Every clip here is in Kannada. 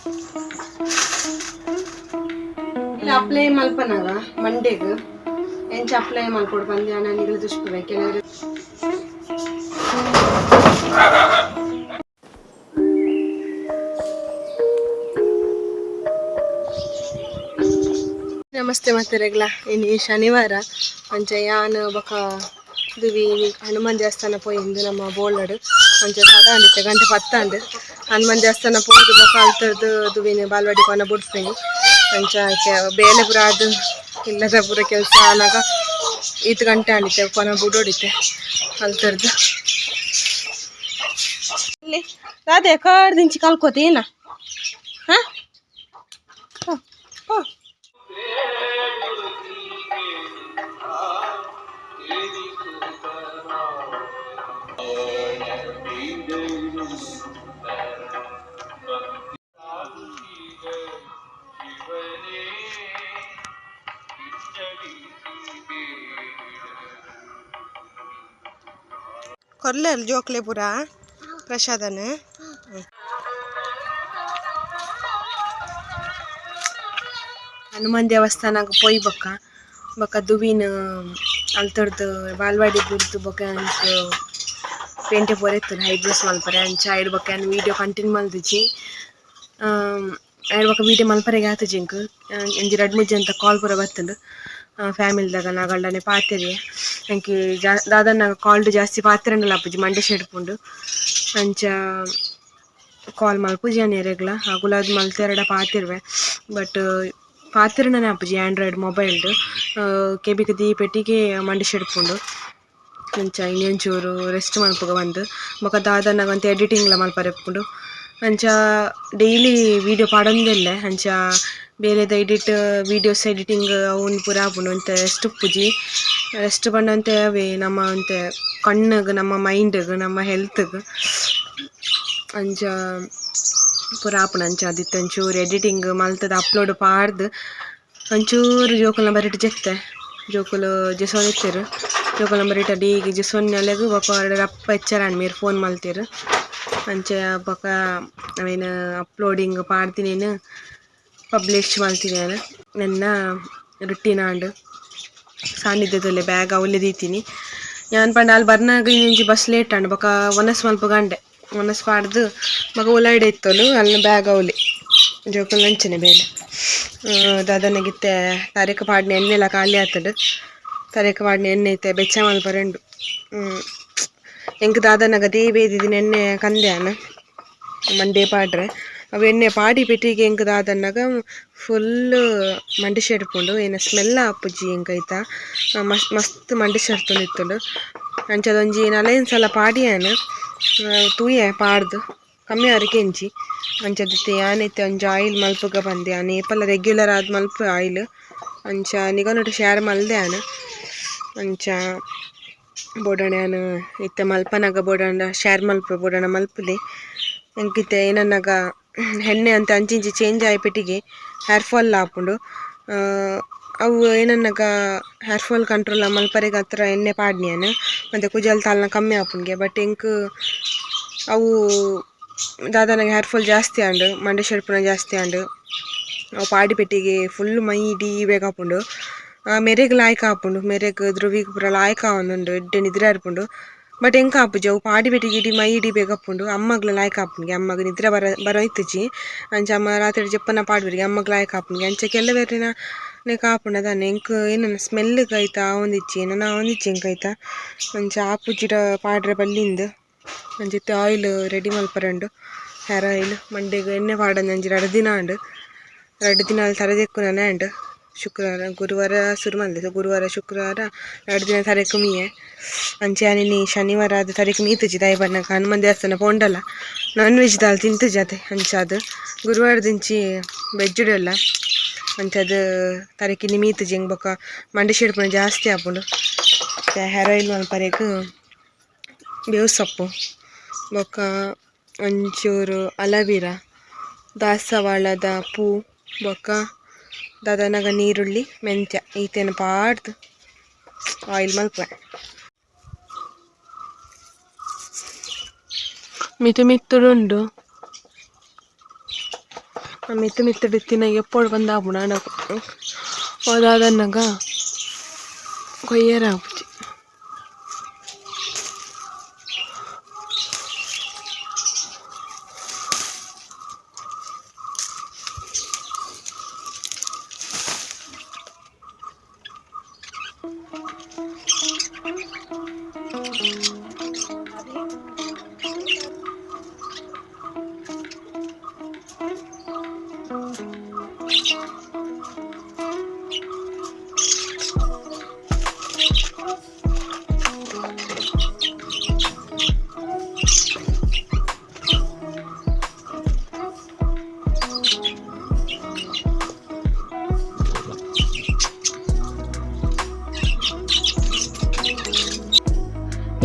ಇಲ್ಲ ಅಪ್ಲೈ ಮಲ್ಪನಾಗ ಮಂಡೆಗ್ ಎಂಚ ಅಪ್ಲೈ ಮಲ್ಕೊಡು ಬಂದೆ ನನಗೆ ದುಷ್ಪಬೇಕು ಕೆಲವರು. ನಮಸ್ತೆ ಮತ್ತೆ ರೆಗ್ಲ ಇನ್ನು ಶನಿವಾರ ಅಂಚ ಯಾನ್ ಬೊಕ ದುವಿ ಹನುಮಾನ್ ದೇವಸ್ಥಾನ ಪೋಯಿಂದು ನಮ್ಮ ಬೋಳಡ್ ಅಂಚ ತಡಾಂಡಿತ್ತೆ ಗಂಟೆ 10 ಹನುಮಾನ್ ದೇವಸ್ಥಾನ ಪೋದು ಬೊಕ ಅಲ್ತರ್ದು ದುವಿನ ಬಾಲ್ವಾಡಿ ಕೊನ ಬುಡ್ಪೇನಿ ಅಂಚ ಬೇಲೆ ಪುರ ಅದು ಇಲ್ಲದ ಪೂರ ಕೆಲಸ ಆನಾಗ 8 ಗಂಟೆ ಆಂಡಿತ್ತೆ ಕೊನ ಬುಡೋಡಿತ್ತೆ ಅಲ್ತರ್ದು ಇಲ್ಲಿ ರಾಧೆ ಕಡ್ದಿಂಚಿ ಕಲ್ಕೋತೀನ ಹಾ ಕೊರ್ಲೆ ಜೋಕ್ಲೆ ಪುರ ಪ್ರಸಾದನ ಹನುಮಾನ್ ದೇವಸ್ಥಾನಕ್ಕೆ ಪೋಯಿ ಬೊಕ್ಕ ದುವಿನ ಅಲ್ತರ್ದು ಬಾಲ್ವಾಡಿ ಬುಡ್ದು ಬೊಕ ಪೇಂಟೆ ಪೋರೆತ್ತುಂಡು ಹೈಬ್ರೋಸ್ ಮಲ್ಪರೆ ಅಂಚ ಐಡ್ ಬೊಕ ವೀಡಿಯೋ ಕಂಟಿನ್ಯೂ ಮಲ್ದಿಜಿ ಐಡ್ ಬೊಕ ವೀಡಿಯೋ ಮಲ್ಪರೆಗೆ ಆತುಜಿ ಇಂಕ್ ಒಂಜಿ 2-3 ಜನ ಕಾಲ್ ಪೂರ ಬತ್ತುಂಡು ಫ್ಯಾಮಿಲಿದಾಗ ನಾಗಲ್ಡನೆ ಪಾತೆರೆ ಎಂಕಿ ದಾದನ ಕಾಲ್ಡ್ ಜಾಸ್ತಿ ಪಾತೆರೆಂಡಲ ಆಪುಜಿ ಮಂಡೆ ಶೆಡ್ಪುಂಡು ಅಂಚ ಕಾಲ್ ಮಲ್ಪುಜಿ ರೆಗ್ಲ ಅಗುಲಾದ್ ಮಲ್ತೆರಡ ಪಾತೆರ್ವೆ ಬಟ್ ಪಾತೆರನೇ ಆಪುಜಿ ಆಂಡ್ರಾಯ್ಡ್ ಮೊಬೈಲ್ಡ್ ಕೆಬಿಕ ದೀಪೆಟ್ಟಿಗೆ ಮಂಡೆ ಶೆಡ್ಪುಂಡು ಅಂಚ ಇನ್ನೊಂಚೂರು ರೆಸ್ಟ್ ಮಲ್ಪುಗ ಬಂದು ಬೊಕ ದಾದನಗ ಒಂತೆ ಎಡಿಟಿಂಗ್ಲ ಮಲ್ಪರೆಪ್ಪುಂಡು ಅಂಚ ಡೈಲಿ ವೀಡಿಯೋ ಪಾಡೊಂದಿಲ್ಲೆ ಅಂಚ ಬೇಲೆದ ಎಡಿಟ್ ವೀಡಿಯೋಸ್ ಎಡಿಟಿಂಗ್ ಅವನ್ ಪೂರ ಆಪುಂಡು ಒಂತೆ ರೆಸ್ಟ್ ಉಪ್ಪುಜಿ ರೆಸ್ಟ್ ಪಂಡಂತೆ ಅವೇ ನಮ್ಮ ಒಂತೆ ಕಣ್ಣಗ್ ನಮ್ಮ ಮೈಂಡ್ಗ್ ನಮ್ಮ ಹೆಲ್ತ್ಗ್ ಅಂಚ ಪೂರ ಆಪುಂಡು ಅಂಚ ಆದಿತ್ತೆ ಒಂಚೂರು ಎಡಿಟಿಂಗ್ ಮಲ್ತದ ಅಪ್ಲೋಡ್ ಪಾಡ್ದು ಒಂಚೂರು ಜೋಕುಲ್ನ ಬರಿಟ್ ಜೆತ್ತೆ ಜೋಕುಲು ಜೆಸೊನೆತ್ತೆರ್ ಜೋಕುಲ್ನ ಬರಿಟ ಡೀಗೆ ಜೆಸೊನ್ನಲೆಗ್ ಬೊಕ ರಪ್ಪ ಎಚ್ಚರಾಂಡ್ ಮೇರ್ ಫೋನ್ ಮಲ್ತೆರ್ ಅಂಚ ಬೊಕ ಅವೇನು ಅಪ್ಲೋಡಿಂಗ್ ಪಾಡ್ದಿನೇನು ಪಬ್ಲಿಷ್ ಮಲ್ತಿನೇನು ನನ್ನ ರುಟೀನ್ ಆಂಡ್ ಸಾನ್ನಿಧ್ಯದಲ್ಲೇ ಬ್ಯಾಗ್ ಅವಲೆ ದೀತೀನಿ ಯಾನ್ ಪಂಡ ಅಲ್ಲಿ ಬರ್ನಾಗ ಇನ್ನೊಂಜಿ ಬಸ್ ಲೇಟ್ ಆಂಡ್ ಬೊಕ ಒನಸ್ ಮಲ್ಪುಗಂಡೆ ಒನಸ್ ಪಾಡ್ದು ಬೊಕ ಉಲಾಯ್ಡ್ ಇತ್ತಲು ಅಲ್ಲಿ ಬ್ಯಾಗ್ ಅವಲಿ ಜೋಕುಲು ಅಂಚನೆ ಬೇಲೆ ದಾದನಗಿತ್ತೆ ತಾರೀಖ ಪಾಡ್ನ ಎಣ್ಣೆಲ ಖಾಲಿ ಆತುಂಡು ತಾರೀಖ ಪಾಡ್ನ ಎಣ್ಣೆ ಐತೆ ಬೆಚ್ಚ ಮಲ್ಪರೆಂಡು ಎಂಕ್ ದಾದನಗ ದೇಬೇದಿದಿನ ಎಣ್ಣೆ ಕಂದ್ಯಾನ ಮಂಡೆ ಪಾಡ್ರೆ ಅವು ಎಣ್ಣೆ ಪಾಡಿ ಪೆಟ್ಟಿಗೆ ಎಂಕ್ ದಾದನಗ ಫುಲ್ ಮಂಡೆ ಶೆಡ್ಪುಂಡು ಏನ ಸ್ಮೆಲ್ ಆಪುಜಿ ಎಂಕೈತ ಮಸ್ತ್ ಮಂಡೆ ಶೆಡ್ತುಂಡಿತ್ತುಂಡು ಅಂಚದೊಂಜಿ ನಲೆನ್ ಸಲ ಪಾಡಿಯಾನ ತೂಯೆ ಪಾಡ್ದು ಕಮ್ಮಿ ಆರಿಗೆ ಎಂಚಿ ಅಂಚದಿತ್ತೆ ಯಾನೈತೆ ಒಂಜಿ ಆಯಿಲ್ ಮಲ್ಪುಗ ಬಂದೆ ಆನ ಏಪಲ ರೆಗ್ಯುಲರ್ ಆದ್ ಮಲ್ಪ ಆಯಿಲ್ ಅಂಚ ನಿಗನೊಟ್ಟು ಶೇರ್ ಮಲ್ದೆ ಅಂಚ ಬೋಡಾಣೆಯಾನ ಇತ್ತೆ ಮಲ್ಪನಾಗ ಬೋಡಾಂಡ ಶೇರ್ ಮಲ್ಪ ಬೋಡಾಣ ಮಲ್ಪುಲೆ ಎಂಕಿತ್ತೆ ಏನನ್ನಾಗ ಎಣ್ಣೆ ಅಂತ ಅಂಚಿಂಚಿ ಚೇಂಜ್ ಆಯ್ಪೆಟ್ಟಿಗೆ ಹೇರ್ ಫಾಲ್ ಆಪುಂಡು ಅವು ಏನನ್ನಾಗ ಹೇರ್ ಫಾಲ್ ಕಂಟ್ರೋಲ್ ಮಲ್ಪರೆಗೆ ಹತ್ರ ಎಣ್ಣೆ ಪಾಡ್ನಿಯಾನ ಮತ್ತು ಕುಜಲ್ ತಾಲ್ನ ಕಮ್ಮಿ ಆಪುಂಡ್ಗೆ ಬಟ್ ಎಂಕ್ ಅವು ದಾದನಗ ಹೇರ್ ಫಾಲ್ ಜಾಸ್ತಿ ಆಂಡು ಮಂಡೆ ಶೆಡ್ಪುನ ಜಾಸ್ತಿ ಆಂಡು ಅವು ಪಾಡಿ ಪೆಟ್ಟಿಗೆ ಫುಲ್ ಮೈ ಇಡೀ ಬೇಕಾಪುಂಡು ಮೆರೆಗ್ ಲಾಯ್ಕ ಆಪುಂಡು ಮೆರೆಗ್ ಧ್ರುವಿಗ್ ಪೂರ ಲಾಯ್ಕ ಆವೊಂದುಂಡು ಎಡ್ಡೆ ನಿದ್ರೆ ಆರ್ಪುಂಡು ಬಟ್ ಎಂಕ ಆಪುಜಿ ಅವು ಪಾಡಿ ಪೆಟ್ಟಿಗೆ ಇಡೀ ಮೈ ಇಡೀ ಬೇಕಪ್ಪುಂಡು ಅಮ್ಮಗ್ಲ ಲಾಯ್ಕ ಆಪುಂಡ್ಗೆ ಅಮ್ಮಗ್ ನಿದ್ರೆ ಬರೋಯ್ತುಜಿ ಅಂಚ ಅಮ್ಮ ರಾತ್ರಿ ಜಪ್ಪನ ಪಾಡ್ವೆರಿಗೆ ಅಮ್ಮಗ್ ಲಾಯ್ಕ ಆಪುಂಡ್ಗೆ ಅಂಚ ಕೆಲವೆರಿನ ನೆಕ್ ಆಪುಂಡು ಅದಾನೆ ಎಂಕ್ ಏನನ್ನ ಸ್ಮೆಲ್ಗ್ ಐತ ಆವೊಂದಿಚ್ಚಿ ಏನನ ಆವೊಂದಿಚ್ಚಿ ಎಂಕೈತ ಅಂಚ ಆಪುಜಿರ ಪಾಡ್ರೆ ಬಲ್ಲಿಂದು ಅಂಚಿತ್ತೆ ಆಯಿಲ್ ರೆಡಿ ಮಲ್ಪರೆಂಡು ಹೇರ್ ಆಯಿಲ್ ಮಂಡೆಗ್ ಎಣ್ಣೆ ಪಾಡೊಂದು ಒಂಜಿ 2 ದಿನ ಆಂಡ್ 2 ದಿನ ಅಲ್ಲಿ ತರದೆಕ್ಕುನನೆ ಆಂಡ್ ಶುಕ್ರವಾರ ಗುರುವಾರ ಸುರು ಮಲ್ದೆ ಗುರುವಾರ ಶುಕ್ರವಾರ 2 ದಿನ ತರೆಕ್ ಮೀಯೆ ಅಂಚೆ ಆನಿನಿ ಶನಿವಾರ ಅದು ತರೆಕ್ ಮೀತುಜಿ ದಾಯಿ ಬನ್ನಕ ಹನುಮಾನ್ ದೇವಸ್ಥಾನ ಪೋಂಡಲ್ಲ ನಾನ್ ವೆಜ್ ದಾಲ್ ತಿಂತುಜಿ ಅದೇ ಅಂಚಾದ್ ಗುರುವಾರದಿಂಚಿ ವೆಜ್ಜುಡೆಲ್ಲ ಅಂಚದ್ ತರೆಕಿನಿ ಮೀತುಜಿ ಎಂಗ್ ಬೊಕ ಮಂಡೆ ಶೆಡ್ಪುನ ಜಾಸ್ತಿ ಆಪುಂಡು ಹೇರ್ ಆಯಿಲ್ ಮಲ್ಪರೆಗ್ ಬೇವು ಸೊಪ್ಪು ಬೊಕ ಒಂಚೂರು ಅಲವೀರ ದಾಸವಾಳದ ಪೂ ಬೊಕ ದಾದನಗ ನೀರುಳ್ಳಿ ಮೆಂತ್ಯ ಈತೇನ ಪಾಡ್ದು ಆಯಿಲ್ ಮಲ್ಪೆ ಮಿತ್ತು ಮಿತ್ತುಡುಂಡು ಮಿತ್ತು ಮಿತ್ತಡಿತ್ತಿನ ಎಪ್ಪೋಡು ಬಂದಾಪುಂಡು ಆಂಡ ಹೋದಾದನ್ನಗ ಕೊಯ್ಯರ ಆಪುಜಿ.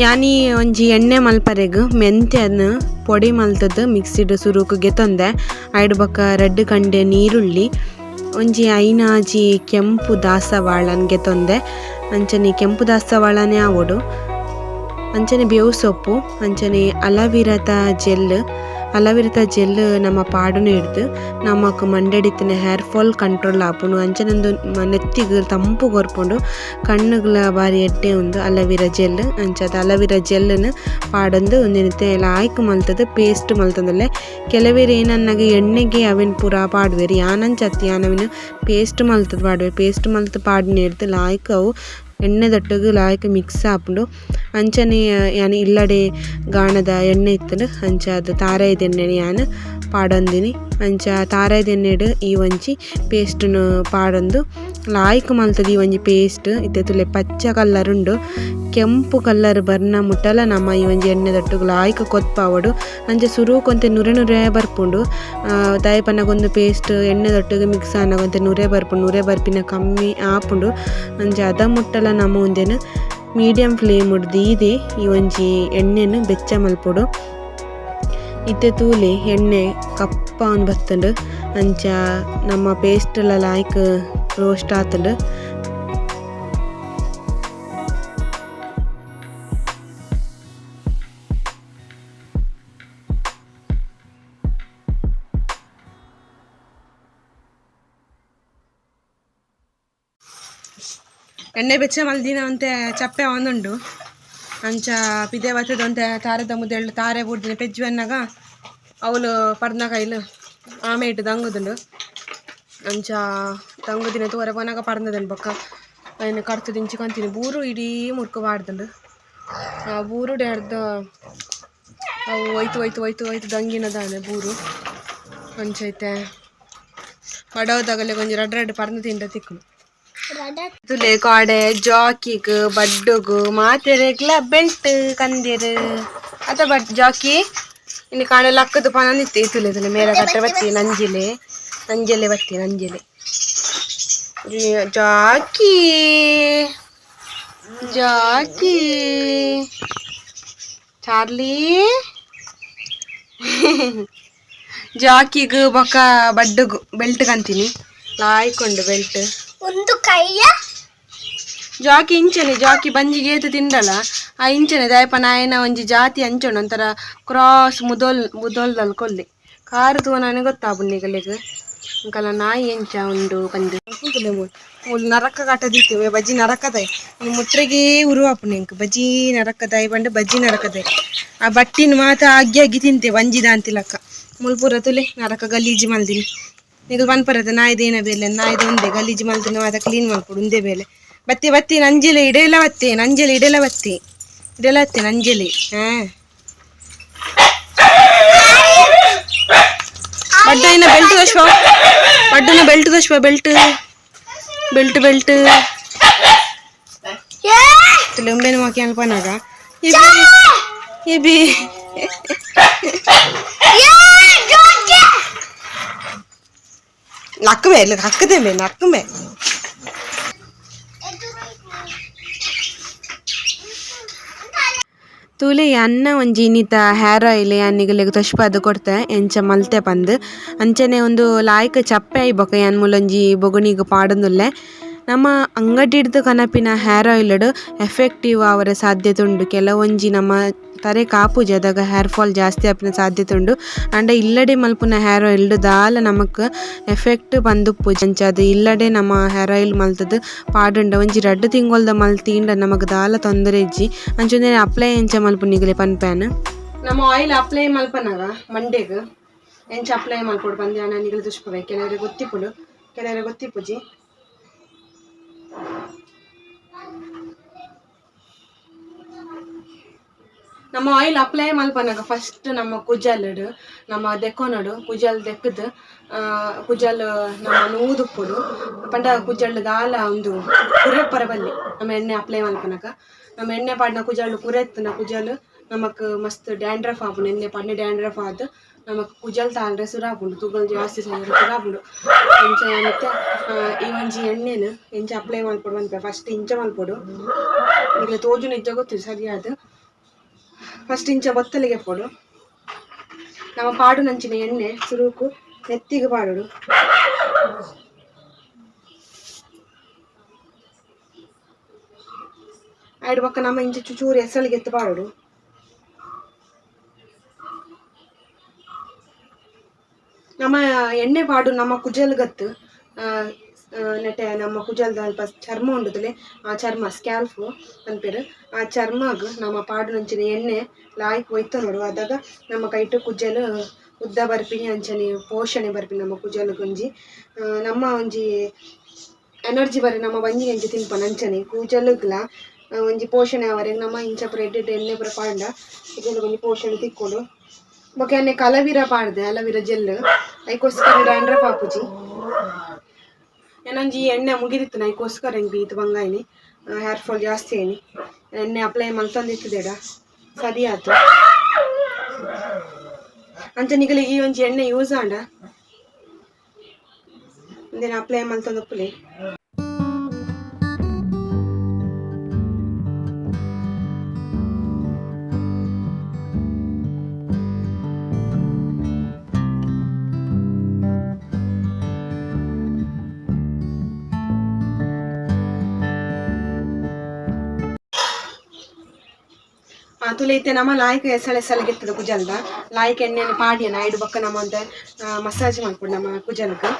ಯಾನಿ ಒಂಜಿ ಎಣ್ಣೆ ಮಲ್ಪರೆಗ್ ಮೆಂತ್ಯನ್ ಪೊಡಿ ಮಲ್ತದ್ ಮಿಕ್ಸಿಡ್ ಸುರುಕುಗೆ ತೊಂದೆ ಐಡ್ ಬೊಕ ರೆಡ್ ಕಂಡೆ ನೀರುಳ್ಳಿ ಒಂಜಿ ಐನಾಜಿ ಕೆಂಪು ದಾಸವಾಳನ್ಗೆ ತೊಂದೆ ಅಂಚನೆ ಕೆಂಪು ದಾಸವಾಳನೇ ಆವೊಡು ಅಂಚನೆ ಬೇವು ಸೊಪ್ಪು ಅಂಚನೆ ಅಲವಿರತ ಜೆಲ್ ನಮ್ಮ ಪಾಡುನು ಹಿಡ್ದು ನಮಕ್ ಮಂಡೆಡಿತ್ತಿನ ಹೇರ್ ಫಾಲ್ ಕಂಟ್ರೋಲ್ ಆಪುಂಡು ಅಂಚನೊಂದು ನೆತ್ತಿಗೆ ತಂಪು ಕೊರ್ಪುಂಡು ಕಣ್ಣುಗಳ ಬಾರಿ ಎಡ್ಡೆ ಉಂದು ಅಲವಿರ ಜೆಲ್ ಅಂಚದ ಅಲವಿರ ಜೆಲ್ನ ಪಾಡೊಂದು ಒಂದಿನತೆ ಲಾಯ್ಕ್ ಮಲ್ತದ ಪೇಸ್ಟ್ ಮಲ್ತಂದಲ್ಲೇ ಕೆಲವೇರು ಏನನ್ನಾಗ ಎಣ್ಣೆಗೆ ಅವಿನ ಪೂರ ಪಾಡುವೆರು ಯಾನಂಚತ್ತಿ ಯಾನವಿನ ಪೇಸ್ಟ್ ಮಲ್ತದ ಪಾಡುವೆ ಪೇಸ್ಟ್ ಮಲ್ತ ಪಾಡಿನ ಹಿಡ್ದು ಲಾಯ್ಕ್ ಅವು ಎಣ್ಣೆ ದಟ್ಟಗೆ ಲಾಯ್ಕ್ ಮಿಕ್ಸ್ ಆಪುಂಡು ಅಂಚನೆ ಯಾನ್ ಇಲ್ಲಡೆ ಗಾಣದ ಎಣ್ಣೆ ಇತ್ತಂಡು ಅಂಚ ಅದು ತಾರಾಯ್ದ ಎಣ್ಣೆ ಯಾನ್ ಪಾಡೊಂದಿನಿ ಅಂಚ ತಾರಾಯ್ದ ಎಣ್ಣೆಡ್ ಈ ಒಂಜಿ ಪೇಸ್ಟ್ನು ಪಾಡೊಂದು ಲಾಯ್ಕ್ ಮಲ್ತದ ಈ ಒಂಜಿ ಪೇಸ್ಟ್ ಇತ್ತೆ ತುಲೆ ಪಚ್ಚ ಕಲ್ಲರ್ ಉಂಡು ಕೆಂಪು ಕಲ್ಲರ್ ಬರ್ನ ಮುಟ್ಟಲ ನಮ್ಮ ಈ ಒಂಜಿ ಎಣ್ಣೆ ದಟ್ಟುಗು ಲಾಯ್ಕ್ ಕೊತ್ಪಾವಡು ಅಂಚ ಸುರುಕೊಂತೆ ನುರೆ ಬರ್ಪುಂಡು ದಾಯಪನ್ನಗೊಂದು ಪೇಸ್ಟ್ ಎಣ್ಣೆ ದಟ್ಟುಗೆ ಮಿಕ್ಸ್ ಆನಗೊಂತೆ ನುರೆ ಬರ್ಪಿನ ಕಮ್ಮಿ ಆಪುಂಡು ಅಂಚ ಅದ ಮುಟ್ಟಲ ನಮ್ಮ ಒಂದೇನು ಮೀಡಿಯಂ ಫ್ಲೇಮ್ ಉಡ್ದೀದೆ ಈ ಒಂಜಿ ಎಣ್ಣೆನು ಬೆಚ್ಚ ಮಲ್ಪೊಡು ಇತ್ತೆ ತೂಲೆ ಎಣ್ಣೆ ಕಪ್ಪ ಅನ್ ಬತ್ತಂಡು ಅಂಚ ನಮ್ಮ ಪೇಸ್ಟ್ ಎಲ್ಲ ಲಾಯ್ಕ್ ರೋಸ್ಟ್ ಆತಂಡು ಎಣ್ಣೆ ಬೆಚ್ಚ ಮಲ್ದಿನ ಅಂತೆ ಚಪ್ಪೆ ಒಂದುಂಡು ಅಂಚ ಪಿದೆ ಬತ್ತದ ಅಂತೆ ತಾರದ ಮುದ್ದೆಳ್ಳು ತಾರೆ ಬೂಡ್ದಿನ ಪೆಜ್ಜು ಅನ್ನಗ ಅವಳು ಪರ್ನ ಕೈಲು ಆಮೆ ಇಟ್ಟು ತಂಗುದುಂಡು ಅಂಚ ತಂಗುದಿನ ತೋರೆ ಪೋನಾಗ ಪರ್ನದನ್ ಬೊಕ್ಕ ಅಯ್ನ ಕರ್ತು ದಿಂಚಿ ಕಂತೀನಿ ಬೂರು ಇಡೀ ಮುರ್ಕು ಬಾಡ್ದುಂಡು ಆ ಬೂರು ಅರ್ಧ ಅವು ಒಯ್ತು ದಂಗಿನದಾನೆ ಬೂರು ಅಂಚೈತೆ ಬಡವದಾಗಲೆ ಕೊಂಚ ರಡ್ಡ್ ಪರ್ನ ತಿಂಡ ತಿಕ್ಕುನು ತುಲೆ ಕಾಡೆ ಜಾಕಿಗ್ ಬಡ್ಡುಗು ಮಾತೆರೆಗ್ಲ ಬೆಲ್ಟ್ ಕಂದೆರ್ ಅತ ಬಟ್ ಜಾಕಿ ಇನ್ನು ಕಾಣೆ ಲಕ್ಕದ ಪನ ನಿತ್ತೆ ತುಲೆ ಮೇಲ ಕಟ್ಟೆ ಬತ್ತಿ ನಂಜೆಲೆ ಬತ್ತಿ ಜಾಕಿ ಚಾರ್ಲಿ ಜಾಕಿಗ್ ಬೊಕ ಬಡ್ಡುಗು ಬೆಲ್ಟ್ ಕಂತೀನಿ ಲಾಯ್ಕೊಂಡು ಬೆಲ್ಟ್ ಒಂದು ಕೈಯ ಜಾಕಿ ಇಂಚನೆ ಜಾಕಿ ಬಂಜಿಗೆ ಏತು ತಿಂಡಲ ಆ ಇಂಚನೆ ದಯಪ ನಾಯನ ಒಂಜಿ ಜಾತಿ ಅಂಚೋಣ ಒಂಥರ ಕ್ರಾಸ್ ಮುದೋಲ್ದಲ್ ಕೊಲ್ಲಿ ಕಾರು ತೂವ ನನಗೆ ಗೊತ್ತಾಪುಂಡಿಗಲೆಗ್ ಅಂಕಲ ನಾಯಿ ಎಂಚ ಉಂಡು ಕಂದು ನರಕ ಕಟ್ಟದಿತ್ತೇವೆ ಬಜ್ಜಿ ನರಕದಾಯ್ ಈ ಮುಟ್ರೆಗೆ ಉರುವಾಪುಂಡು ಎಂಕ್ ಬಜ್ಜಿ ನರಕದಾಯ್ ಬಂಡು ಬಜ್ಜಿ ನರಕದಾಯ್ ಆ ಬಟ್ಟಿನ ಮಾತ ಅಗ್ಗಿ ತಿಂತೆ ಬಂಜಿದ ಅಂತಿಲಕ್ಕ ಮುಲ್ಪುರ ತುಲೆ ನರಕ ಗಲೀಜಿ ಮಲ್ದಿನಿ ಈಗ ಪನ್ಪರದ ನಾಯ್ದೇನ ಬೇಲೆ ನಾಯ್ದು ಒಂದೇ ಗಲೀಜು ಮಲ್ತು ಅದ ಕ್ಲೀನ್ ಮಾಡ್ಕೊಡು ಒಂದೇ ಬೇಲೆ ಬತ್ತಿ ನಂಜೆಲೆ ಇಡೆಲ್ಲ ಬತ್ತೆ ನಂಜೆಲೆ ಬಡ್ಡನ ಬೆಲ್ಟ್ ದಶ್ವ ಬೆಲ್ಟ್ ಲಂಬೆನ ಮಾಕಿ ಅನ್ಪನಾಗ ಇಬಿ ನಕ್ಕಮೆ ತೂಲೆ ಅನ್ನ ಒಂಜಿ ಇನ್ನಿತ ಹೇರ್ ಆಯಿಲ್ ಅನ್ನಿಗಲೆಗ್ ತೊಷ್ಪಾದ್ ಕೊಡ್ತೆ ಎಂಚ ಮಲ್ತೆ ಪಂದ್ ಅಂಚನೆ ಒಂದು ಲಾಯ್ಕ್ ಚಪ್ಪೆ ಆಯ್ ಬೊಕ ಯಾನ್ ಮೂಲೊಂಜಿ ಬೊಗುಣಿಗ್ ಪಾಡೊಂದುಲ್ಲೆ ನಮ್ಮ ಅಂಗಡಿಡ್ದು ಕನಪಿನ ಹೇರ್ ಆಯಿಲ್ಡ್ ಎಫೆಕ್ಟಿವ್ ಆವರೆ ಸಾಧ್ಯತೆ ಉಂಡು ಕೆಲವೊಂಜಿ ನಮ್ಮ ತರೆ ಕಾಪುಜಿ ಅದಾಗ ಹೇರ್ ಫಾಲ್ ಜಾಸ್ತಿ ಆಪಿನ ಸಾಧ್ಯತೆ ಉಂಡು. ಅಂಡ ಇಲ್ಲಡೆ ಮಲ್ಪುನ ಹೇರ್ ಆಯಿಲ್ ದಾಲ ನಮಕ್ ಎಫೆಕ್ಟ್ ಬಂದುಪ್ಪುಜಿ ಅಂಚಾದ್ ಇಲ್ಲಡೆ ನಮ್ಮ ಹೇರ್ ಆಯಿಲ್ ಮಲ್ತದ್ ಪಾಡುಂಡ ಒಂಜಿ 2 ತಿಂಗೊಲ್ದ ಮಲ್ತೀಂಡ ನಮಕ್ ದಾಲ ತೊಂದರೆ ಇಜ್ಜಿ ಅಂಚೊಂದೆ ಅಪ್ಲೈ ಎಂಚ ಮಲ್ಪುನಿಗಲೆ ಪನ್ಪೇನ್. ನಮ್ಮ ಆಯಿಲ್ ಅಪ್ಲೈ ಮಲ್ಪನಾಗ ಮಂಡೆಗ್ ಎಂಚ ಅಪ್ಲೈ ಮಲ್ಪೊಡು ಪಂದ್ಯ ನಿಗಲು ದುಷ್ಪವೆ ಕೆಲವರಿಗೆ ಗೊತ್ತಿಪ್ಪುಡು ಕೆಲವರಿಗೆ ಗೊತ್ತಿಪ್ಪುಜಿ. ನಮ್ಮ ಆಯಿಲ್ ಅಪ್ಲೈ ಮಲ್ಪನಾಗ ಫಸ್ಟ್ ನಮ್ಮ ಕುಜಲ್ಡು ನಮ್ಮ ದೆಕ್ಕೊನಡು ಕುಜಲ್ ದೆಕ್ಕದು ಕುಜಲ್ ನಮ್ಮ ನೂದುಪ್ಪುಡು ಪಂಡ ಕುಜಲ್ ದಾಲ ಒಂದು ಕುರೆಪ್ಪರ ಬಲ್ಲಿ ನಮ್ಮ ಎಣ್ಣೆ ಅಪ್ಲೈ ಮಲ್ಪನಾಗ ನಮ್ಮ ಎಣ್ಣೆ ಪಾಡಿನ ಕುಜಲ್ ಕುರೆತ್ತುನ ಕುಜಲ್ ನಮಕ್ ಮಸ್ತ್ ಡ್ಯಾಂಡ್ರಫ್ ಆಪುಂಡು ಎಣ್ಣೆ ಪಾಡಿನ ಡ್ಯಾಂಡ್ರಫ್ ಆದ್ ನಮಕ್ ಕುಜಲ್ ತಾಳ್ರೆ ಸುರಾಪುಂಡು ತುಗಲ್ ಜಾಸ್ತಿ ಸುರಾಪುಂಡು. ಇಂಚ ಮತ್ತೆ ಈ ಒಂಜಿ ಎಣ್ಣೆನು ಇಂಚ ಅಪ್ಲೈ ಮಲ್ಪೊಡು ಮನ್ಪೆ ಫಸ್ಟ್ ಇಂಚ ಮಲ್ಪೊಡು ಈಗ ತೋಜು ನಿಜ ಗೊತ್ತಿಲ್ಲ ಸರಿಯಾದ ಫಸ್ಟ್ ಇಂಚ ಬೊತ್ತಲಿಗೆ ಪೋಡು ನಮ್ಮ ಪಾಡು ನಂಚಿನ ಎಣ್ಣೆ ಸುರುಕು ನೆತ್ತಿಗೆ ಪಾಡುಡು. ಐಡು ಪಕ್ಕ ನಮ್ಮ ಇಂಚ ಚೂರು ಎಸಳಿಗೆ ಎತ್ತು ಪಾಡುಡು. ನಮ್ಮ ಎಣ್ಣೆ ಪಾಡು ನಮ್ಮ ಕುಜಲ್ಗತ್ತು ನೆಟ್ಟೆ ನಮ್ಮ ಕುಜಲ್ದ ಅಲ್ಪ ಚರ್ಮ ಉಂಡುತ್ತಲೆ ಆ ಚರ್ಮ ಸ್ಕ್ಯಾಲ್ಫ್ ಅನ್ಪೇರು ಆ ಚರ್ಮಗ್ ನಮ್ಮ ಪಾಡು ನಂಚಿನ ಎಣ್ಣೆ ಲಾಯ್ಕ್ ಒಯ್ತ ನೋಡು ಅದಾಗ ನಮ್ಮ ಕೈಟು ಕುಜಲ್ ಉದ್ದ ಬರ್ಪಿನಿ ಅಂಚನೆ ಪೋಷಣೆ ಬರ್ಪಿನಿ ನಮ್ಮ ಕುಜಲ್ ಒಂಜಿ ನಮ್ಮ ಒಂಜಿ ಎನರ್ಜಿ ಬರೀ ನಮ್ಮ ಬಂಜಿ ಎಂಚ ತಿನ್ಪನ ಅಂಚನೆ ಕುಜಲ್ಗ್ಲ ಒಂಜಿ ಪೋಷಣೆ ಅವರೆಗೆ ನಮ್ಮ ಇಂಚ ಎಡ್ಡೆ ಎಣ್ಣೆ ಪುರ ಪಾಂಡ ಕುಜಲ್ ಒಂಜಿ ಪೋಷಣೆ ತಿಕ್ಕೊಡು. ಬೊಕ ಎಣ್ಣೆ ಕಲವೀರ ಪಾಡ್ದೆ ಅಲವೀರ ಜೆಲ್ ಐಕೋಸ್ಕರ ಡ್ಯಾಂಡ್ರಫ್ ಆಪುಜಿ ಏನಂಜಿ ಎಣ್ಣೆ ಮುಗಿದಿತ್ತು ಐಕೋಸ್ಕರ ಹೆಂಗೆ ಬೀತು ಬಂಗಾಯಿನಿ ಹೇರ್ ಫಾಲ್ ಜಾಸ್ತಿ ಆಯ್ನಿ ಎಣ್ಣೆ ಅಪ್ಲೈ ಮಲ್ತಂದಿತ್ತದೇಡ ಸರಿ ಆಯ್ತು ಅಂಚ ನಿಗಲಿ ಈ ಒಂಜಿ ಎಣ್ಣೆ ಯೂಸ್ ಆಂಡ ಒಂದೇನು ಅಪ್ಲೈ ಮಲ್ತಂದಪ್ಪಲೆ. ತುಲೈತೆ ನಮ್ಮ ಲಾಯ್ಕ ಎಸಳೆಸಲಿಗೆತ್ತದ ಕುಜಲ್ದ ಲಾಯ್ಕ ಎಣ್ಣೆಯನ್ನು ಪಾಡಿಯನ ಐಡು ಬಕ್ಕ ನಮ್ಮ ಒಂದು ಮಸಾಜ್ ಮಾಡ್ಕೊಂಡು ನಮ್ಮ ಕುಜಲ್ಗೆ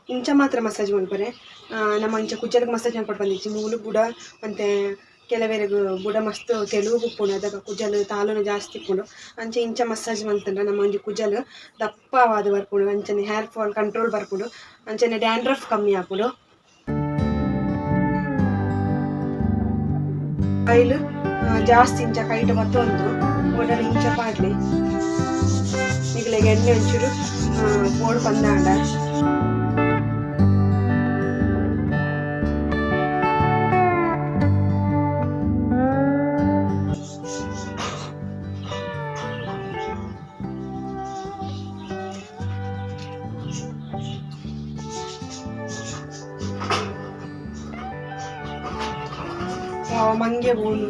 ಇಂಚ ಮಾತ್ರ ಮಸಾಜ್ ಮಾಡ್ಕೊರೆ ನಮ್ಮ ಇಂಚ ಕುಜಲ್ಗೆ ಮಸಾಜ್ ಮಾಡ್ಕೊಂಡು ಬಂದಿಚ್ಚಿ ಮೂಲು ಬುಡ ಮತ್ತು ಕೆಲವೇರಿಗೆ ಬುಡ ಮಸ್ತ್ ತೆಳುವು ಉಪ್ಪುಂಡು ಅದಕ್ಕೆ ಕುಜಲ್ ತಾಲೂನು ಜಾಸ್ತಿ ಇಪ್ಪುಂಡು ಅಂಚೆ ಇಂಚ ಮಸಾಜ್ ಮಾಡ್ತಂಡ್ರೆ ನಮ್ಮ ಒಂಜಿ ಕುಜಲ್ ದಪ್ಪವಾದ ಬರ್ಪುಂಡು ಅಂಚನೆ ಹೇರ್ ಫಾಲ್ ಕಂಟ್ರೋಲ್ ಬರ್ಪುಂಡು ಅಂಚನೆ ಡ್ಯಾಂಡ್ರಫ್ ಕಮ್ಮಿ ಆಪುಂಡು. ಆಯಿಲ್ ಜಾಸ್ತಿ ಇಂಚ ಕೈಟ್ ಬತ್ತೊಂದು ಒಡನೆ ಇಂಚ ಪಾಡ್ಲಿ ಈಗಲೆಗೆ ಎಣ್ಣೆ ಒಂಚೂರು ಬೋಡು ಬಂದಾಂಡ ಮಂಗೆ ಬೋನು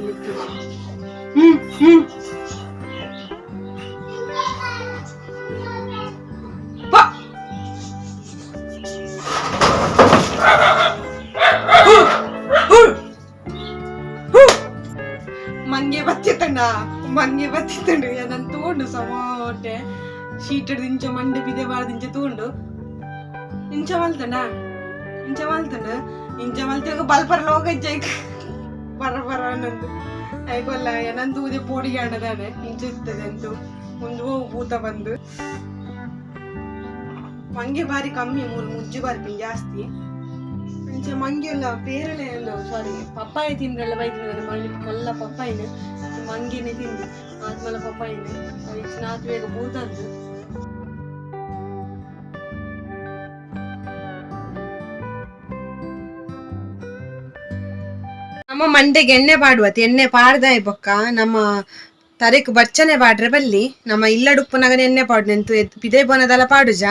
ಮಂಗೆ ಬತ್ತಿತ್ತಂಡ ಮಂಗೆ ಬತ್ತಿತ್ತಂಡು ಅದನ್ನು ತಗೊಂಡು ಸಮೋಟೆ ಶೀಟಡ್ ಇಂಚ ಮಂಡೆ ಬಿದೆ ಬಾರ್ದು ಇಂಚ ತಗೊಂಡು ಇಂಚ ಮಲ್ತಂಡ ಇಂಚ ಮಲ್ತಾಗ ಬಲ್ಪರ್ಲ ಹೋಗಜ್ಜ ಬರ ಅನ್ನೊಂದು ಐಗೊಲ್ಲ ಏನಂದು ಉದೇ ಪೋಡಿಗೆ ಆಡದಾನೆ ಇಂಚ ಇರ್ತದೆ ಅಂತೂ ಒಂದು ಭೂತ ಬಂದು ಮಂಗೆ ಬಾರಿ ಕಮ್ಮಿ ಮುಜ್ಜು ಬರ್ತೀನಿ ಜಾಸ್ತಿ ಇಂಚ ಮಂಗೆ ಎಲ್ಲ ಬೇರೆನೆ ಸಾರಿ ಪಪ್ಪಾಯ ತಿಂದ್ರಲ್ಲ ಬೈದ್ರೆ ಮಲ್ಲ ಪಪ್ಪಾಯಿನ ಮಂಗಿನೇ ತಿಂದು ಆದ್ಮೇಲೆ ಪಪ್ಪಾಯಿನ ನಾತ್ ಬೇಗ ಭೂತದ್ದು ನಮ್ಮ ಮಂಡೆಗೆ ಎಣ್ಣೆ ಪಾಡುವತ್ತು ಎಣ್ಣೆ ಪಾಡ್ದಾಯ್ ಬೊಕ್ಕ ನಮ್ಮ ತರೆಕ್ ಬಚ್ಚನೆ ಪಾಡ್ರೆ ಬಲ್ಲಿ ನಮ್ಮ ಇಲ್ಲಡುಪ್ಪುನಗನ ಎಣ್ಣೆ ಪಾಡು ನೆಂತು ಪಿದೇ ಬೋನದಲ್ಲ ಪಾಡುಜ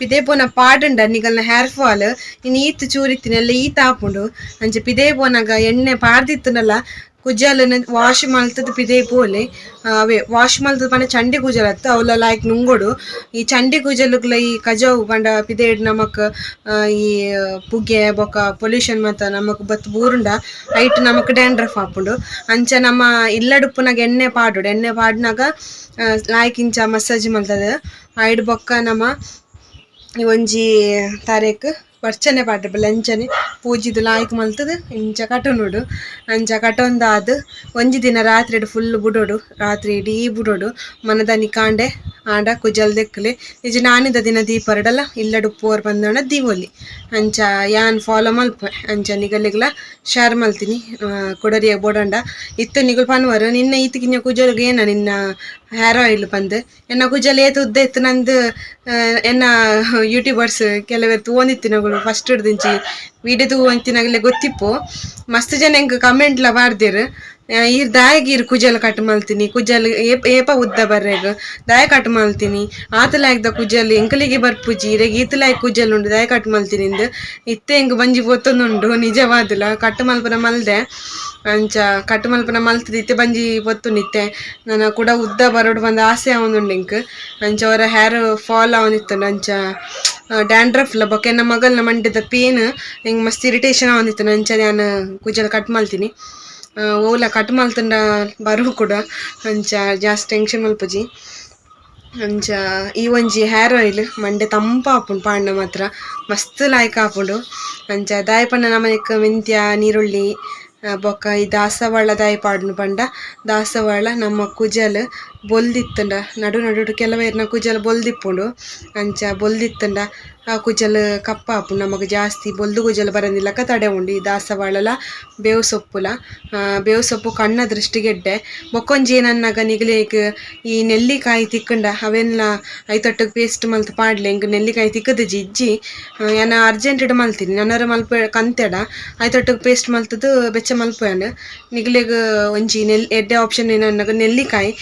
ಪಿದೇ ಬೋನ ಪಾಡುಂಡ ನಿಗಲ್ನ ಹೇರ್ ಫಾಲ್ ಇನ್ನು ಈತ್ ಚೂರಿತ್ತಿನೆಲ್ಲ ಈತ ಹಾಪುಂಡು ಅಂಚೆ ಪಿದೇ ಬೋನಾಗ ಎಣ್ಣೆ ಪಾಡ್ದಿತ್ತನಲ್ಲ ಕುಜಾಲನ ವಾಶ್ ಮಲ್ತದ ಪಿದೇ ಪೋಲೆ ಅವೇ ವಾಶ್ ಮಲ್ತದ ಪಂಡ ಚಂಡಿ ಕುಜಲ್ ಅತ್ತ ಅವಲ ಲಾಯ್ಕ್ ನುಂಗೊಡು ಈ ಚಂಡಿ ಕುಜಲುಗ್ಲ ಈ ಕಜಾವು ಪಂಡ ಪಿದೇಡ್ ನಮಕ್ ಈ ಪುಗೆ ಬೊಕ ಪೊಲ್ಯೂಷನ್ ಮತ್ತ ನಮಕ್ ಬತ್ ಬೂರುಂಡ ಐಟ್ ನಮಕ್ ಡ್ಯಾಂಡ್ರಫ್ ಆಪುಂಡು ಅಂಚ ನಮ್ಮ ಇಲ್ಲಡುಪ್ಪುನಗ ಎಣ್ಣೆ ಪಾಡುಡು ಎಣ್ಣೆ ಪಾಡ್ನಾಗ ಲಾಯ್ಕ್ ಇಂಚ ಮಸಾಜ್ ಮಲ್ತದ ಐಡ್ ಬೊಕ್ಕ ನಮ್ಮ ಈ ಒಂಜಿ ತಾರೆಕ್ ವರ್ಚನೆ ಪಾಡ್ರೆ ಲಂಚನೆ ಪೂಜಿದು ಲಾಯ್ಕ್ ಮಲ್ತದು ಇಂಚ ಕಟೊನುಡು ಅಂಚ ಕಟೊಂದಾದ್ ಒಂಜಿ ದಿನ ರಾತ್ರಿ ಫುಲ್ ಬುಡೋಡು ರಾತ್ರಿ ಇಡೀ ಬುಡೋಡು ಮನದನಿ ಕಾಂಡೆ ಆಂಡ ಕುಜಲ್ ದೆಕ್ಕಲೆ ನಿಜ ನಾನಿದ ದಿನ ದೀಪರಡಲ್ಲ ಇಲ್ಲಡು ಪೋರ್ ಬಂದೋಣ ದೀವೊಲಿ ಅಂಚ ಯಾನ್ ಫಾಲೋ ಮಲ್ಪೆ ಅಂಚ ನಿಗಲಿಗ್ಲ ಶೇರ್ ಮಲ್ತೀನಿ ಕೊಡರಿಯ ಬೋಡಂಡ ಇತ್ತು ನಿಗುಲ್ ಪನ್ವರು ನಿನ್ನ ಈತಿಗಿನ ಕುಜಲ್ಗೆ ಏನ ನಿನ್ನ ಹೇರ್ ಆಯಿಲ್ ಬಂದು ಎನ್ನ ಕುಜಲ್ ಏತು ಉದ್ದ ಇತ್ತು ನಂದು ಎನ್ನ ಯೂಟ್ಯೂಬರ್ಸ್ ಕೆಲವರು ತೂವೊಂದಿತ್ತಿನಗಳು ಫಸ್ಟ್ ಹಿಡ್ದಿಂಚಿ ವಿಡಿಯೋ ತೂವಂತಿನಾಗಲೇ ಗೊತ್ತಿಪ್ಪು ಮಸ್ತ್ ಜನ ಹೆಂಗೆ ಕಮೆಂಟ್ಲ ಬಾರ್ದಿರು ಈರ್ ದಾಯಗೀರ್ ಕುಜಲ್ ಕಟ್ ಮಲ್ತೀನಿ ಕುಜಲ್ ಏಪ ಉದ್ದ ಬರ್ರೆಗ್ ದಾಯ ಕಟ್ ಮಲ್ತೀನಿ ಆತಲಾಯ್ದ ಕುಜಲ್ ಎಂಕಲಿಗೆ ಬರ್ಪುಜಿ ಇರೆಗ್ ಈತಲಾಯ್ಕ್ ಕುಜಲ್ ಉಂಡು ದಾಯ ಕಟ್ ಮಲ್ತೀನಿ ಇಂದು ಇತ್ತೆ ಹೆಂಗ್ ಬಂಜಿ ಪೊತ್ತೊಂದುಂಡು ನಿಜವಾದುಲ ಕಟ್ ಮಲ್ಪನ ಮಲ್ದೆ ಅಂಚ ಕಟ್ ಮಲ್ಪನ ಮಲ್ತದ ಇತ್ತೆ ಬಂಜಿ ಪೊತ್ತುಂಡಿತ್ತೆ ನನ್ನ ಕೂಡ ಉದ್ದ ಬರೋಡು ಬಂದ ಆಸೆ ಆವೊಂದುಂಡು ಎಂಕ್ ಅಂಚ ಅವರ ಹೇರ್ ಫಾಲ್ ಆವೊಂದಿತ್ತುಂಡು ಅಂಚ ಡ್ಯಾಂಡ್ರಫ್ಲ ಬೊಕ ಎನ್ನ ಮಗಲ್ನ ಮಂಡೆದ ಪೇನ್ ಹೆಂಗ್ ಮಸ್ತ್ ಇರಿಟೇಷನ್ ಆವೊಂದಿತ್ತು ಅಂಚ ನಾನು ಕುಜಲ್ ಕಟ್ ಮಲ್ತೀನಿ ಓಲ ಕಟ್ ಮಲ್ತಂಡ ಬರು ಕೂಡ ಅಂಚ ಜಾಸ್ತಿ ಟೆನ್ಷನ್ ಮಲ್ಪುಜಿ ಅಂಚ ಈ ಒಂಜಿ ಹೇರ್ ಆಯಿಲ್ ಮಂಡೆ ತಂಪ ಆಪುಂಡು ಪಾಂಡ ಮಾತ್ರ ಮಸ್ತ್ ಲಾಯ್ಕ್ ಆಪುಂಡು ಅಂಚ ದಾಯಪಂಡ ನಮನೆಕ್ ಮೆಂತ್ಯ ನೀರುಳ್ಳಿ ಬೊಕ್ಕ ಈ ದಾಸವಾಳ ದಾಯ ಪಾಡ್ನು ಪಂಡ ದಾಸವಾಳ ನಮ್ಮ ಕುಜಲ್ ಬೊಲ್ದಿತ್ತಂಡ ನಡು ನಡು ಕೆಲವೇರ್ನ ಕುಜಲ್ ಬೊಲ್ದಿಪ್ಪುಂಡು ಅಂಚ ಬೊಲ್ದಿತ್ತಂಡ ಆ ಕುಜಲ್ ಕಪ್ಪ ಆಪುಂಡು ನಮಕ್ ಜಾಸ್ತಿ ಬೊಲ್ದು ಕುಜಲ್ ಬರಂದಿಲ್ಲಕ ತಡೆ ಉಂಡು ಈ ದಾಸವಾಳಲ ಬೇವು ಸೊಪ್ಪುಲ ಬೇವು ಸೊಪ್ಪು ಕಣ್ಣ ದೃಷ್ಟಿಗೆಡ್ಡೆ ಬೊಕ್ಕೊಂಜಿ ಏನನ್ನಾಗ ನಿಗಲೇಗ್ ಈ ನೆಲ್ಲಿಕಾಯಿ ತಿಕ್ಕಂಡ ಅವೆಲ್ಲ ಐತೊಟ್ಟಗ್ ಪೇಸ್ಟ್ ಮಲ್ತ್ ಪಾಡ್ಲೆ ಇಂಗ್ ನೆಲ್ಲಿಕಾಯಿ ತಿಕ್ಕದ ಇಜ್ಜಿ ಏನ ಅರ್ಜೆಂಟ್ ಮಲ್ತೀನಿ ನನ್ನರ ಮಲ್ಪ ಕಂತೆಡ ಐತೊಟ್ಟಗ್ ಪೇಸ್ಟ್ ಮಲ್ತದು ಬೆಚ್ಚ ಮಲ್ಪೆನ್ ನಿಗಲೇಗ್ ಒಂಜಿ ಎಡ್ಡೆ ಆಪ್ಷನ್ ಏನನ್ನಾಗ ನೆಲ್ಲಿಕಾಯಿ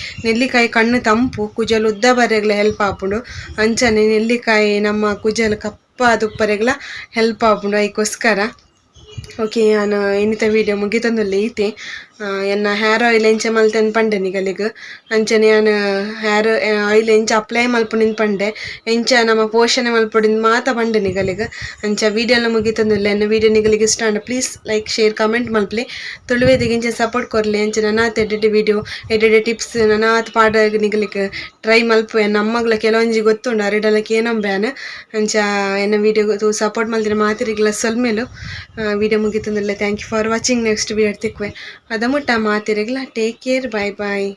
ಕಣ್ಣು ತಂಪು ಕುಜಲ್ ಉದ್ದ ಬರೆಗ್ಲ ಹೆಲ್ಪ್ ಆಪುಂಡು ಅಂಚನೆ ನೆಲ್ಲಿಕಾಯಿ ನಮ್ಮ ಕುಜಲ್ ಕಪ್ಪ ತುಪ್ಪರೆಗ್ಲ ಹೆಲ್ಪ್ ಆಪುಂಡು ಐಕೋಸ್ಕರ ಓಕೆ ನಾನು ಇನ್ನಿತ ವೀಡಿಯೋ ಮುಗಿತಂದುಲ್ಲೆ ಈತೆ ಎನ್ನ ಹೇರ್ ಆಯಿಲ್ ಎಂಚ ಮಲ್ತೆನ್ ಪಂಡೆ ನಿಗಲಿಗ್ ಅಂಚನೆ ನಾನು ಹೇರ್ ಆಯಿಲ್ ಎಂಚ ಅಪ್ಲೈ ಮಲ್ಪುನಿನ್ ಪಂಡೆ ಎಂಚ ನಮ್ಮ ಪೋಷಣೆ ಮಲ್ಪುಡಿನ ಮಾತ ಪಂಡೆ ನಿಗಲಿಗ್ ಅಂಚ ವೀಡಿಯೋಲ ಮುಗಿತಂದುಲ್ಲೆ ಎನ್ನ ವೀಡಿಯೋ ನಿಗಲಿಗ್ ಇಷ್ಟ ಅಂಡ ಪ್ಲೀಸ್ ಲೈಕ್ ಶೇರ್ ಕಮೆಂಟ್ ಮಲ್ಪಲೆ ತುಳುವೆದಿಗೆ ಇಂಚ ಸಪೋರ್ಟ್ ಕೊರ್ಲಿ ಅಂಚ ನನಾತ್ ಎಡ್ಡೆ ವೀಡಿಯೋ ಎಡ್ಡೆ ಟಿಪ್ಸ್ ನನಾತ್ ಪಾಡ ನಿಗಲಿಗ್ ಟ್ರೈ ಮಲ್ಪು ಎನ್ನ ಅಮ್ಮಗ್ಲ ಕೆಲವೊಂಜಿ ಗೊತ್ತುಂಡು ಅರೆಡಲಕ್ಕೆ ಏನಂಬ್ಯಾನ್ ಅಂಚ ಎನ್ನ ವೀಡಿಯೋ ಸಪೋರ್ಟ್ ಮಲ್ತಿನ ಮಾತಿರಿಗ್ಲ ಸೊಲ್ಮೇಲು ವೀಡಿಯೋ ಮುಗಿತಂದುಲ್ಲೆ thank you for watching next video ತಿಕ್ವೆ ಅದ ಮುಟ್ಟ ಮಾತಿರಿಗ್ಲ ಟೇಕ್ ಕೇರ್ ಬೈ ಬಾಯ್.